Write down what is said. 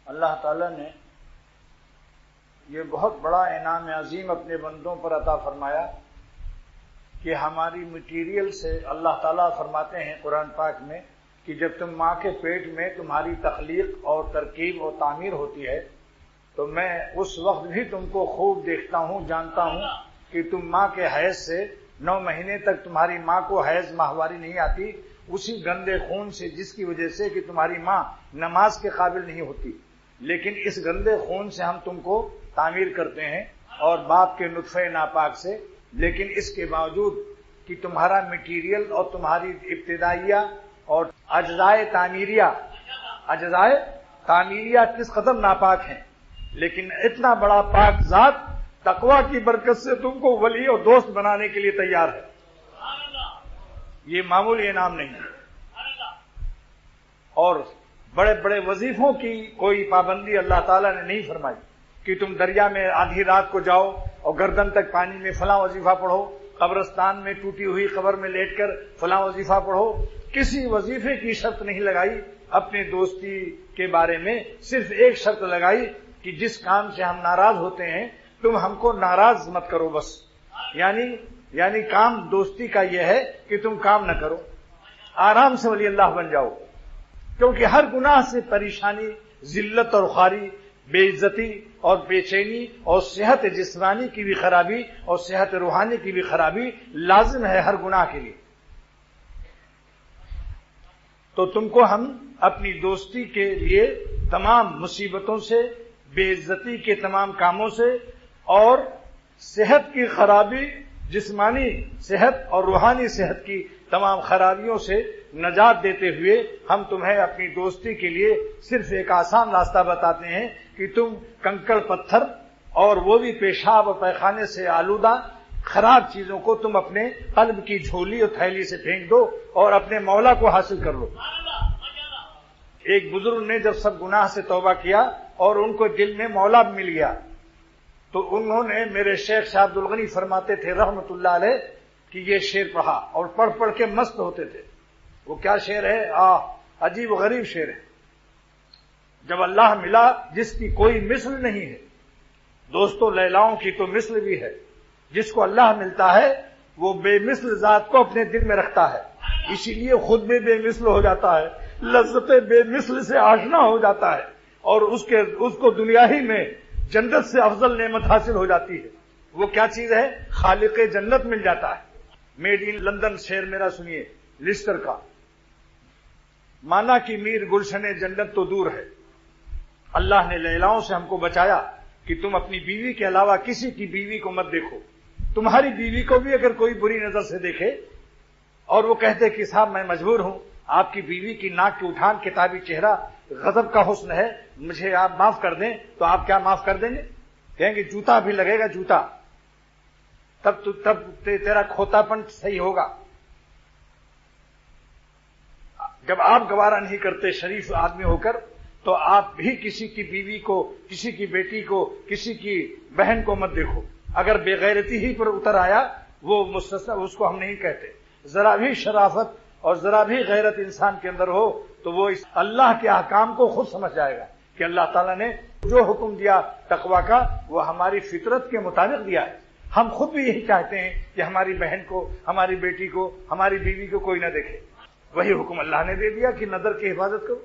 اللہ تعالیٰ نے یہ بہت بڑا انعام عظیم اپنے بندوں پر عطا فرمایا کہ ہماری مٹیریل سے اللہ تعالیٰ فرماتے ہیں قرآن پاک میں کہ جب تم ماں کے پیٹ میں تمہاری تخلیق اور ترکیب اور تعمیر ہوتی ہے تو میں اس وقت بھی تم کو خوب دیکھتا ہوں، جانتا ہوں کہ تم ماں کے حیض سے 9 مہینے تک تمہاری ماں کو حیض ماہواری نہیں آتی، اسی گندے خون سے جس کی وجہ سے کہ تمہاری ماں نماز کے قابل نہیں ہوتی، لیکن اس گندے خون سے ہم تم کو تعمیر کرتے ہیں اور باپ کے نطفے ناپاک سے، لیکن اس کے باوجود کہ تمہارا مٹیریل اور تمہاری ابتدائیہ اور اجزائے تعمیریہ کس قدر ناپاک ہیں، لیکن اتنا بڑا پاک ذات تقویٰ کی برکت سے تم کو ولی اور دوست بنانے کے لیے تیار ہے۔ یہ معمولی انعام نہیں ہے۔ اور بڑے بڑے وظیفوں کی کوئی پابندی اللہ تعالیٰ نے نہیں فرمائی کہ تم دریا میں آدھی رات کو جاؤ اور گردن تک پانی میں فلاں وظیفہ پڑھو، قبرستان میں ٹوٹی ہوئی قبر میں لیٹ کر فلاں وظیفہ پڑھو۔ کسی وظیفے کی شرط نہیں لگائی اپنے دوستی کے بارے میں، صرف ایک شرط لگائی کہ جس کام سے ہم ناراض ہوتے ہیں تم ہم کو ناراض مت کرو بس، یعنی کام دوستی کا یہ ہے کہ تم کام نہ کرو، آرام سے ولی اللہ بن جاؤ، کیونکہ ہر گناہ سے پریشانی، ذلت اور خواری، بے عزتی اور بے چینی اور صحت جسمانی کی بھی خرابی اور صحت روحانی کی بھی خرابی لازم ہے ہر گناہ کے لیے۔ تو تم کو ہم اپنی دوستی کے لیے تمام مصیبتوں سے، بے عزتی کے تمام کاموں سے اور صحت کی خرابی، جسمانی صحت اور روحانی صحت کی تمام خرابیوں سے نجات دیتے ہوئے ہم تمہیں اپنی دوستی کے لیے صرف ایک آسان راستہ بتاتے ہیں کہ تم کنکڑ پتھر اور وہ بھی پیشاب اور پیخانے سے آلودہ خراب چیزوں کو تم اپنے قلب کی جھولی اور تھیلی سے پھینک دو اور اپنے مولا کو حاصل کر لو۔ ایک بزرگ نے جب سب گناہ سے توبہ کیا اور ان کو دل میں مولا مل گیا تو انہوں نے، میرے شیخ شاہ عبد الغنی فرماتے تھے رحمت اللہ علیہ کہ یہ شعر پڑھا اور پڑھ پڑھ کے مست ہوتے تھے۔ وہ کیا شعر ہے؟ عجیب و غریب شعر ہے۔ جب اللہ ملا جس کی کوئی مثل نہیں ہے، دوستوں لیلاؤں کی تو مثل بھی ہے، جس کو اللہ ملتا ہے وہ بے مثل ذات کو اپنے دل میں رکھتا ہے، اسی لیے خود بھی بے مثل ہو جاتا ہے، لذت بے مثل سے آشنا ہو جاتا ہے اور اس کو دنیا ہی میں جنت سے افضل نعمت حاصل ہو جاتی ہے۔ وہ کیا چیز ہے؟ خالق جنت مل جاتا ہے۔ میڈ ان لندن شعر میرا سنیے لسٹر کا، مانا کہ میر گلشن جنت تو دور ہے، اللہ نے لیلاؤں سے ہم کو بچایا کہ تم اپنی بیوی کے علاوہ کسی کی بیوی کو مت دیکھو، تمہاری بیوی کو بھی اگر کوئی بری نظر سے دیکھے اور وہ کہتے کہ صاحب میں مجبور ہوں، آپ کی بیوی کی ناک کے اٹھان، کتابی چہرہ، غضب کا حسن ہے، مجھے آپ معاف کر دیں، تو آپ کیا معاف کر دیں گے؟ کہیں گے جوتا بھی لگے گا جوتا، تب تیرا کھوتا پن صحیح ہوگا۔ جب آپ گوارا نہیں کرتے شریف آدمی ہو کر تو آپ بھی کسی کی بیوی کو، کسی کی بیٹی کو، کسی کی بہن کو مت دیکھو۔ اگر بے غیرتی ہی پر اتر آیا وہ مستثنا، اس کو ہم نہیں کہتے۔ ذرا بھی شرافت اور ذرا بھی غیرت انسان کے اندر ہو تو وہ اس اللہ کے احکام کو خود سمجھ جائے گا کہ اللہ تعالیٰ نے جو حکم دیا تقویٰ کا وہ ہماری فطرت کے مطابق دیا ہے۔ ہم خود بھی یہی چاہتے ہیں کہ ہماری بہن کو، ہماری بیٹی کو، ہماری بیوی کو کوئی نہ دیکھے، وہی حکم اللہ نے دے دیا کہ نظر کی حفاظت کرو۔